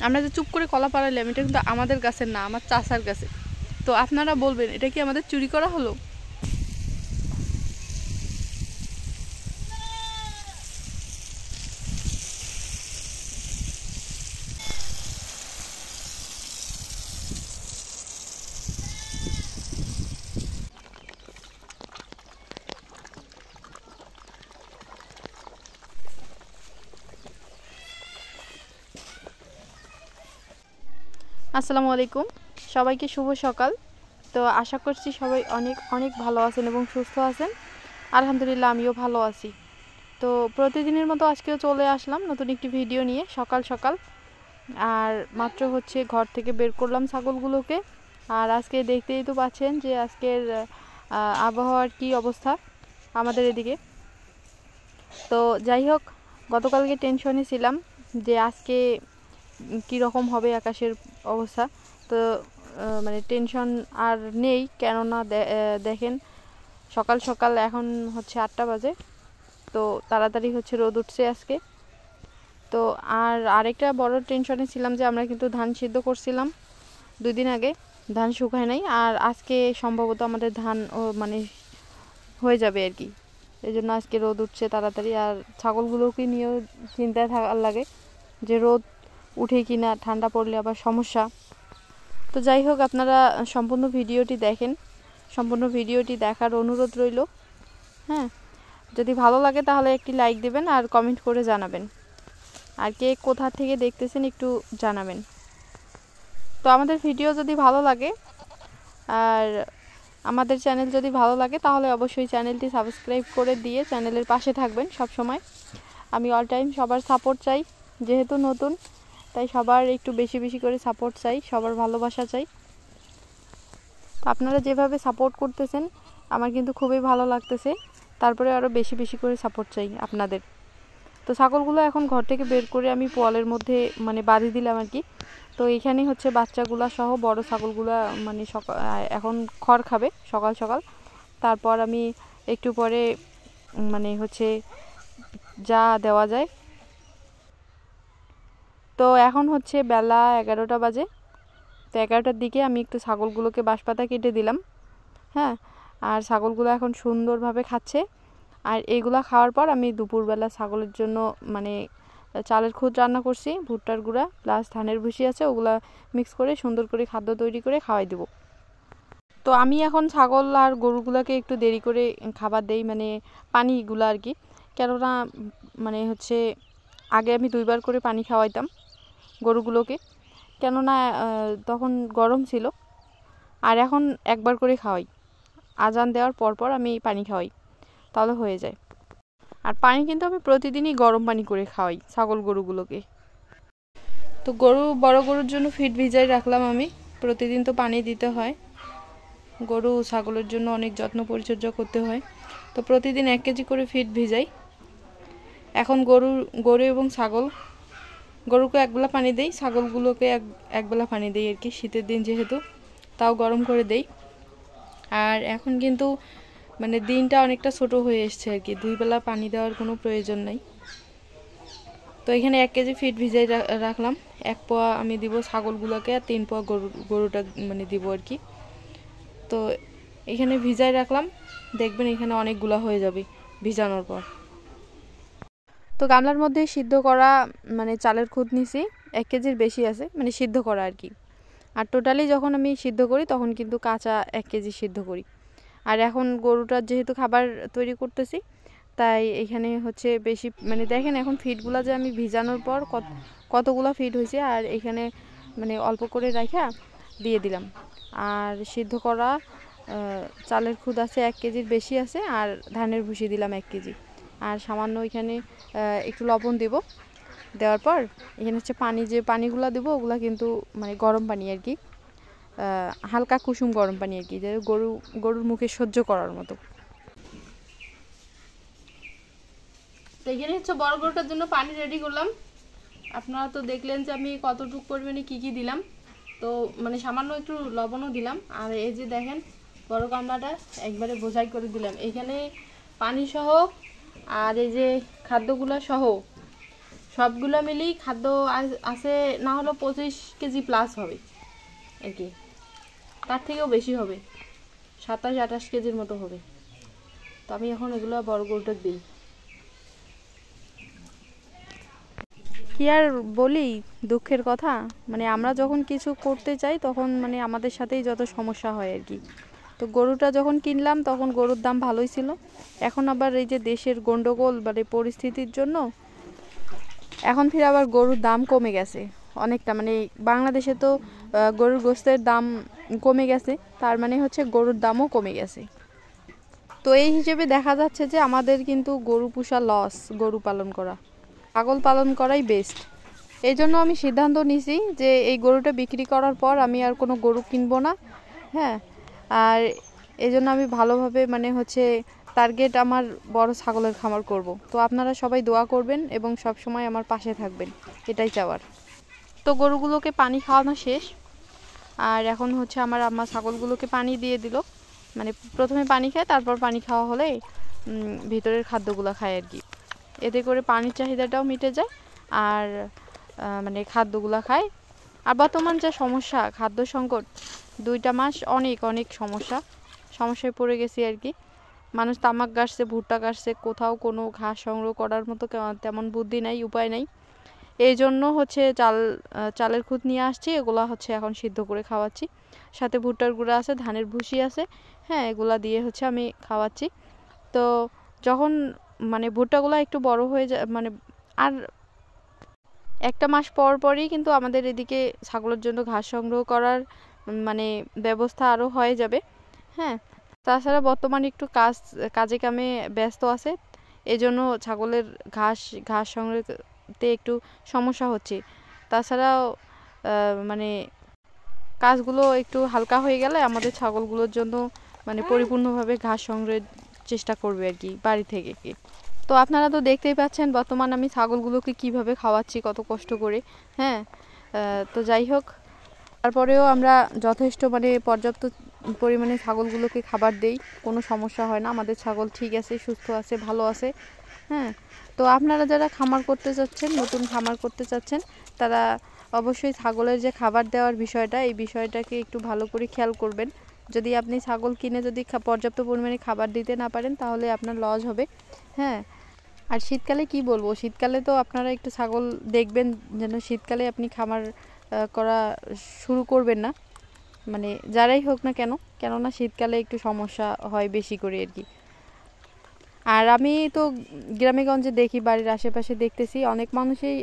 আমরা যে চুপ করে কলা পাড়াইলাম এটা কিন্তু আমাদের গাছের না, আমার চাচার গাছে। তো আপনারা বলবেন এটা কি আমাদের চুরি করা হলো? আসসালামু আলাইকুম, সবাইকে শুভ সকাল। তো আশা করছি সবাই অনেক অনেক ভালো আছেন এবং সুস্থ আছেন। আলহামদুলিল্লাহ আমিও ভালো আছি। তো প্রতিদিনের মতো আজকেও চলে আসলাম নতুন একটি ভিডিও নিয়ে সকাল সকাল। আর মাত্র হচ্ছে ঘর থেকে বের করলাম ছাগলগুলোকে। আর আজকে দেখতেই তো পাচ্ছেন যে আজকের আবহাওয়ার কি অবস্থা আমাদের এদিকে। তো যাই হোক, গতকালকে টেনশনে ছিলাম যে আজকে কীরকম হবে আকাশের অবস্থা। তো মানে টেনশন আর নেই, কেননা দেখেন সকাল সকাল এখন হচ্ছে 8টা বাজে। তো তাড়াতাড়ি হচ্ছে রোদ উঠছে আজকে। তো আরেকটা বড় টেনশনে ছিলাম যে আমরা কিন্তু ধান সিদ্ধ করছিলাম 2 দিন আগে, ধান শুকায় নাই। আর আজকে সম্ভবত আমাদের ধান মানে হয়ে যাবে আর কি। এই জন্য আজকে রোদ উঠছে তাড়াতাড়ি। আর ছাগলগুলোকে নিয়েও চিন্তায় থাকার লাগে যে রোদ উঠে কিনা, ঠান্ডা পড়লে আবার সমস্যা। তো যাই হোক, আপনারা সম্পূর্ণ ভিডিওটি দেখেন, সম্পূর্ণ ভিডিওটি দেখার অনুরোধ রইল। হ্যাঁ, যদি ভালো লাগে তাহলে একটি লাইক দেবেন আর কমেন্ট করে জানাবেন। আর কে কোথা থেকে দেখতেছেন একটু জানাবেন। তো আমাদের ভিডিও যদি ভালো লাগে আর আমাদের চ্যানেল যদি ভালো লাগে তাহলে অবশ্যই চ্যানেলটি সাবস্ক্রাইব করে দিয়ে চ্যানেলের পাশে থাকবেন সব সময়। আমি অল টাইম সবার সাপোর্ট চাই, যেহেতু নতুন তাই সবার একটু বেশি বেশি করে সাপোর্ট চাই, সবার ভালোবাসা চাই। তো আপনারা যেভাবে সাপোর্ট করতেছেন আমার কিন্তু খুবই ভালো লাগতেছে। তারপরে আরও বেশি বেশি করে সাপোর্ট চাই আপনাদের। তো ছাগলগুলো এখন ঘর থেকে বের করে আমি পোয়ালের মধ্যে মানে বাঁধি দিলাম আর কি। তো এইখানে হচ্ছে বাচ্চাগুলা সহ বড় ছাগলগুলা মানে এখন খড় খাবে সকাল সকাল। তারপর আমি একটু পরে মানে হচ্ছে যা দেওয়া যায়। তো এখন হচ্ছে বেলা 11টা বাজে। তো 11টার দিকে আমি একটু ছাগলগুলোকে বাঁশপাতা কেটে দিলাম। হ্যাঁ, আর ছাগলগুলো এখন সুন্দরভাবে খাচ্ছে। আর এইগুলা খাওয়ার পর আমি দুপুরবেলা ছাগলের জন্য মানে চালের খুদ রান্না করছি, ভুট্টার গুঁড়া প্লাস ধানের ভুসি আছে, ওগুলা মিক্স করে সুন্দর করে খাদ্য তৈরি করে খাওয়াই দেবো। তো আমি এখন ছাগল আর গরুগুলোকে একটু দেরি করে খাবার দেই, মানে পানিগুলো আর কি। কেননা মানে হচ্ছে আগে আমি 2বার করে পানি খাওয়াইতাম গরুগুলোকে, কেননা তখন গরম ছিল। আর এখন 1বার করে খাওয়াই, আজান দেওয়ার পর আমি পানি খাওয়াই, তাহলে হয়ে যায়। আর পানি কিন্তু আমি প্রতিদিনই গরম পানি করে খাওয়াই ছাগল গরুগুলোকে। তো বড় গরুর জন্য ফিড ভিজাই রাখলাম আমি, প্রতিদিন তো পানি দিতে হয়। গরু ছাগলের জন্য অনেক যত্ন পরিচর্যা করতে হয়। তো প্রতিদিন 1 কেজি করে ফিড ভিজাই। এখন গরু এবং ছাগল, গরুকে 1 বেলা পানি দেই, ছাগলগুলোকে এক বেলা পানি দেই আর কি, শীতের দিন যেহেতু, তাও গরম করে দেই। আর এখন কিন্তু মানে দিনটা অনেকটা ছোট হয়ে এসছে আর কি, 2 বেলা পানি দেওয়ার কোনো প্রয়োজন নাই। তো এখানে 1 কেজি ফিড ভিজাই রাখলাম। 1 পোয়া আমি দিব ছাগলগুলোকে আর 3 পোয়া গরুটা মানে দিব আর কি। তো এখানে ভিজাই রাখলাম, দেখবেন এখানে অনেকগুলো হয়ে যাবে ভিজানোর পর। তো গামলার মধ্যে সিদ্ধ করা মানে চালের খুদ নিছি, 1 কেজির বেশি আছে, মানে সিদ্ধ করা আর কি। আর টোটালি যখন আমি সিদ্ধ করি তখন কিন্তু কাঁচা 1 কেজি সিদ্ধ করি। আর এখন গরুটার যেহেতু খাবার তৈরি করতেছি, তাই এখানে হচ্ছে বেশি মানে দেখেন এখন ফিডগুলো যে আমি ভিজানোর পর কতগুলো ফিড হয়েছে। আর এখানে মানে অল্প করে রাখা দিয়ে দিলাম। আর সিদ্ধ করা চালের খুদ আছে 1 কেজির বেশি আছে, আর ধানের ভুসি দিলাম 1 কেজি। আর সামান্য এখানে একটু লবণ দেব, দেওয়ার পর এখানে হচ্ছে পানি, যে পানিগুলো দেবো ওগুলো কিন্তু মানে গরম পানি আর কি, হালকা কুসুম গরম পানি আর কি, যে গরুর মুখে সহ্য করার মতো। তো এখানে হচ্ছে বড় গরুটার জন্য পানি রেডি করলাম। আপনারা তো দেখলেন যে আমি কতটুকু পরিমাণে কী কী দিলাম। তো মানে সামান্য একটু লবণও দিলাম। আর এই যে দেখেন বড় গামলাটা একবারে বোঝাই করে দিলাম, এখানে পানি সহ আর এই যে খাদ্যগুলো সহ সবগুলো মিলেই খাদ্য আছে না হলো 25 কেজি প্লাস হবে আর কি, তার থেকেও বেশি হবে, 27-28 কেজির মতো হবে। তো আমি এখন এগুলো বড় গরুটা দিই। কি আর বলি, দুঃখের কথা, মানে আমরা যখন কিছু করতে চাই তখন মানে আমাদের সাথেই যত সমস্যা হয় আর কি। তো গরুটা যখন কিনলাম তখন গরুর দাম ভালোই ছিল, এখন আবার এই যে দেশের গন্ডগোল মানে পরিস্থিতির জন্য এখন ফির আবার গরুর দাম কমে গেছে অনেকটা। মানে বাংলাদেশে তো গরুর গোশতের দাম কমে গেছে, তার মানে হচ্ছে গরুর দামও কমে গেছে। তো এই হিসেবে দেখা যাচ্ছে যে আমাদের কিন্তু গরু পোষা লস, গরু পালন করা, ছাগল পালন করাই বেস্ট। এই জন্য আমি সিদ্ধান্ত নিছি যে এই গরুটা বিক্রি করার পর আমি আর কোনো গরু কিনবো না। হ্যাঁ, আর এই জন্য আমি ভালোভাবে মানে হচ্ছে টার্গেট আমার বড় ছাগলের খামার করব। তো আপনারা সবাই দোয়া করবেন এবং সব সময় আমার পাশে থাকবেন, এটাই চাওয়ার। তো গরুগুলোকে পানি খাওয়ানো শেষ, আর এখন হচ্ছে আমার আম্মা ছাগলগুলোকে পানি দিয়ে দিল। মানে প্রথমে পানি খায়, তারপর পানি খাওয়া হলে ভিতরের খাদ্যগুলো খায় আর কি। এতে করে পানির চাহিদাটাও মিটে যায় আর মানে খাদ্যগুলো খায়। আর বর্তমান যা সমস্যা, খাদ্য সংকট, 2টা মাস অনেক অনেক সমস্যায় পড়ে গেছি আর কি। মানুষ তামাক গাছছে, ভুট্টা গাছছে, কোথাও কোনো ঘাস সংগ্রহ করার মতো তেমন বুদ্ধি নাই, উপায় নাই। এই জন্য হচ্ছে চালের খুদ নিয়ে আসছি, এগুলা হচ্ছে এখন সিদ্ধ করে খাওয়াচ্ছি। সাথে ভুট্টার গুঁড়া আছে, ধানের ভুসি আছে, হ্যাঁ, এগুলা দিয়ে হচ্ছে আমি খাওয়াচ্ছি। তো যখন মানে ভুট্টাগুলো একটু বড় হয়ে যায়, মানে আর 1টা মাস পর পরই কিন্তু আমাদের এদিকে ছাগলের জন্য ঘাস সংগ্রহ করার মানে ব্যবস্থা আরও হয়ে যাবে। হ্যাঁ, তাছাড়া বর্তমানে একটু কাজে কামে ব্যস্ত আছে, এজন্য ছাগলের ঘাস সংগ্রহতে একটু সমস্যা হচ্ছে। তাছাড়াও মানে কাজগুলো একটু হালকা হয়ে গেলে আমাদের ছাগলগুলোর জন্য মানে পরিপূর্ণভাবে ঘাস সংগ্রহের চেষ্টা করবে আর কি বাড়ি থেকে। তো আপনারা তো দেখতেই পাচ্ছেন বর্তমান আমি ছাগলগুলোকে কিভাবে খাওয়াচ্ছি, কত কষ্ট করে। হ্যাঁ, তো যাই হোক, তারপরেও আমরা যথেষ্ট মানে পর্যাপ্ত পরিমাণে ছাগলগুলোকে খাবার দেই, কোনো সমস্যা হয় না, আমাদের ছাগল ঠিক আছে, সুস্থ আছে, ভালো আছে। হ্যাঁ, তো আপনারা যারা খামার করতে চাচ্ছেন, নতুন খামার করতে চাচ্ছেন, তারা অবশ্যই ছাগলের যে খাবার দেওয়ার বিষয়টা, এই বিষয়টাকে একটু ভালো করে খেয়াল করবেন। যদি আপনি ছাগল কিনে যদি পর্যাপ্ত পরিমাণে খাবার দিতে না পারেন তাহলে আপনার লস হবে। হ্যাঁ, আর শীতকালে কি বলবো, শীতকালে তো আপনারা একটু ছাগল দেখবেন যেন শীতকালে আপনি খামার করা শুরু করবেন না, মানে যারাই হোক না কেন, কেননা শীতকালে একটু সমস্যা হয় বেশি করে আর কি। আর আমি তো গ্রামে গঞ্জে দেখি, বাড়ির আশেপাশে দেখতেছি অনেক মানুষই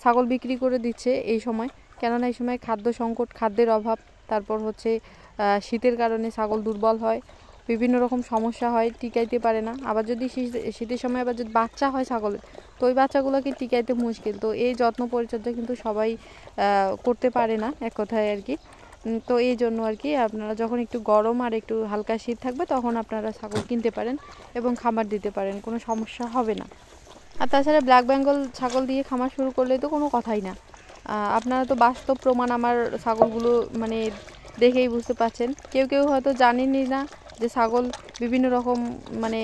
ছাগল বিক্রি করে দিচ্ছে এই সময়, কেননা এই সময় খাদ্য সংকট, খাদ্যের অভাব, তারপর হচ্ছে শীতের কারণে ছাগল দুর্বল হয়, বিভিন্ন রকম সমস্যা হয়, টিকাইতে পারে না। আবার যদি শীতের সময় আবার যদি বাচ্চা হয় ছাগলের, তো ওই বাচ্চাগুলোকে টিকাইতে মুশকিল। তো এই যত্ন পরিচর্যা কিন্তু সবাই করতে পারে না এক কথায় আর কি। তো এই জন্য আর কি আপনারা যখন একটু গরম আর একটু হালকা শীত থাকবে তখন আপনারা ছাগল কিনতে পারেন এবং খামার দিতে পারেন, কোনো সমস্যা হবে না। আর তাছাড়া ব্ল্যাক বেঙ্গল ছাগল দিয়ে খামার শুরু করলে তো কোনো কথাই না। আপনারা তো বাস্তব প্রমাণ আমার ছাগলগুলো মানে দেখেই বুঝতে পারছেন। কেউ কেউ হয়তো জানেনই না যে ছাগল বিভিন্ন রকম মানে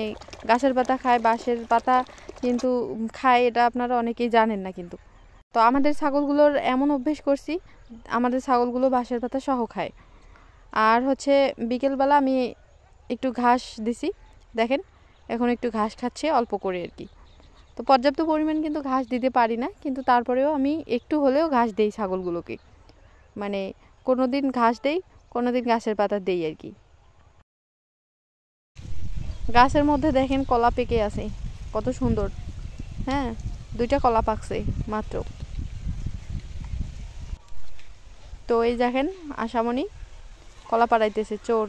গাছের পাতা খায়, বাঁশের পাতা কিন্তু খায়, এটা আপনারা অনেকেই জানেন না কিন্তু। তো আমাদের ছাগলগুলোর এমন অভ্যেস করছি, আমাদের ছাগলগুলো বাঁশের পাতা সহ খায়। আর হচ্ছে বিকেলবেলা আমি একটু ঘাস দিছি, দেখেন এখন একটু ঘাস খাচ্ছে অল্প করে আর কি। তো পর্যাপ্ত পরিমাণ কিন্তু ঘাস দিতে পারি না, কিন্তু তারপরেও আমি একটু হলেও ঘাস দেই ছাগলগুলোকে, মানে কোনো দিন ঘাস দেই, কোনো দিন গাছের পাতা দেই আর কি। গাছের মধ্যে দেখেন কলা পেকে আছে, কত সুন্দর। হ্যাঁ, 2টা কলা পাকছে মাত্র। তো এই দেখেন আশামণি কলা পাড়াইতেছে, চোর।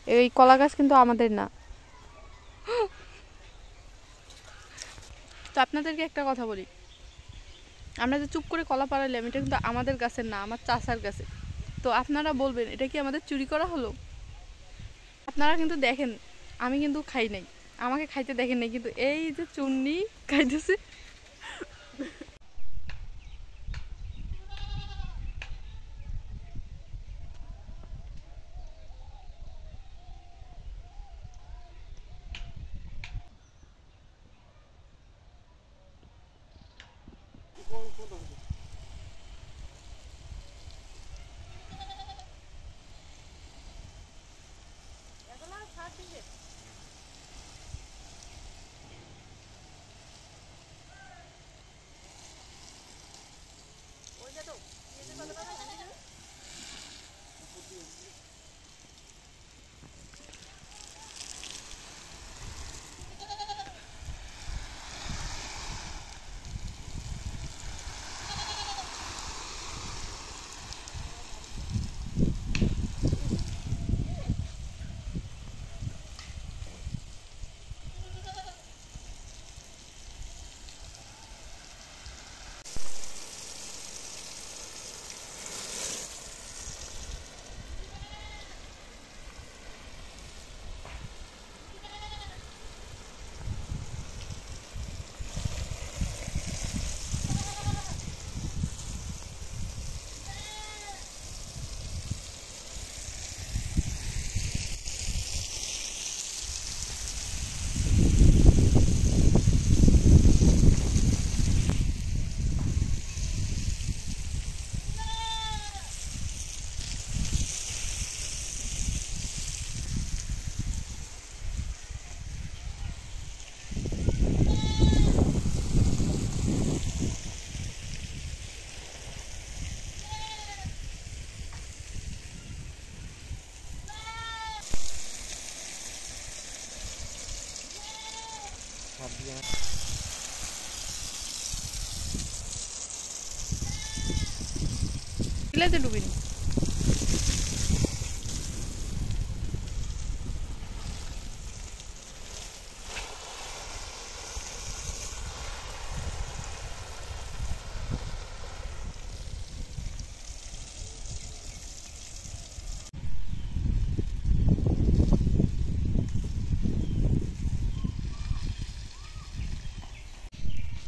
এই কলা গাছ কিন্তু আমাদের না। তো আপনাদেরকে একটা কথা বলি, আমরা যে চুপ করে কলা পাড়াইলাম, এটা কিন্তু আমাদের গাছের না, আমার চাচার গাছে। তো আপনারা বলবেন এটা কি আমাদের চুরি করা হলো? আপনারা কিন্তু দেখেন আমি কিন্তু খাই নাই, আমাকে খাইতে দেখেন নাই, কিন্তু এই যে চুন্নি খাইতেছে। ডুবিনি।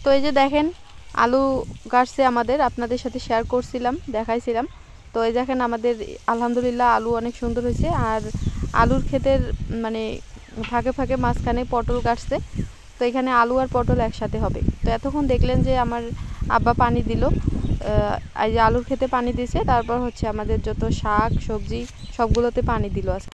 তো এই যে দেখেন আলু গাছছে আমাদের, আপনাদের সাথে শেয়ার করছিলাম, দেখাইছিলাম। তো এই দেখেন আমাদের আলহামদুলিল্লাহ আলু অনেক সুন্দর হয়েছে। আর আলুর ক্ষেতের মানে ফাঁকে ফাঁকে মাঝখানে পটল গাছছে। তো এখানে আলু আর পটল একসাথে হবে। তো এতক্ষণ দেখলেন যে আমার আব্বা পানি দিল, এই যে আলুর ক্ষেতে পানি দিয়েছে, তারপর হচ্ছে আমাদের যত শাক সবজি সবগুলোতে পানি দিল আজকে।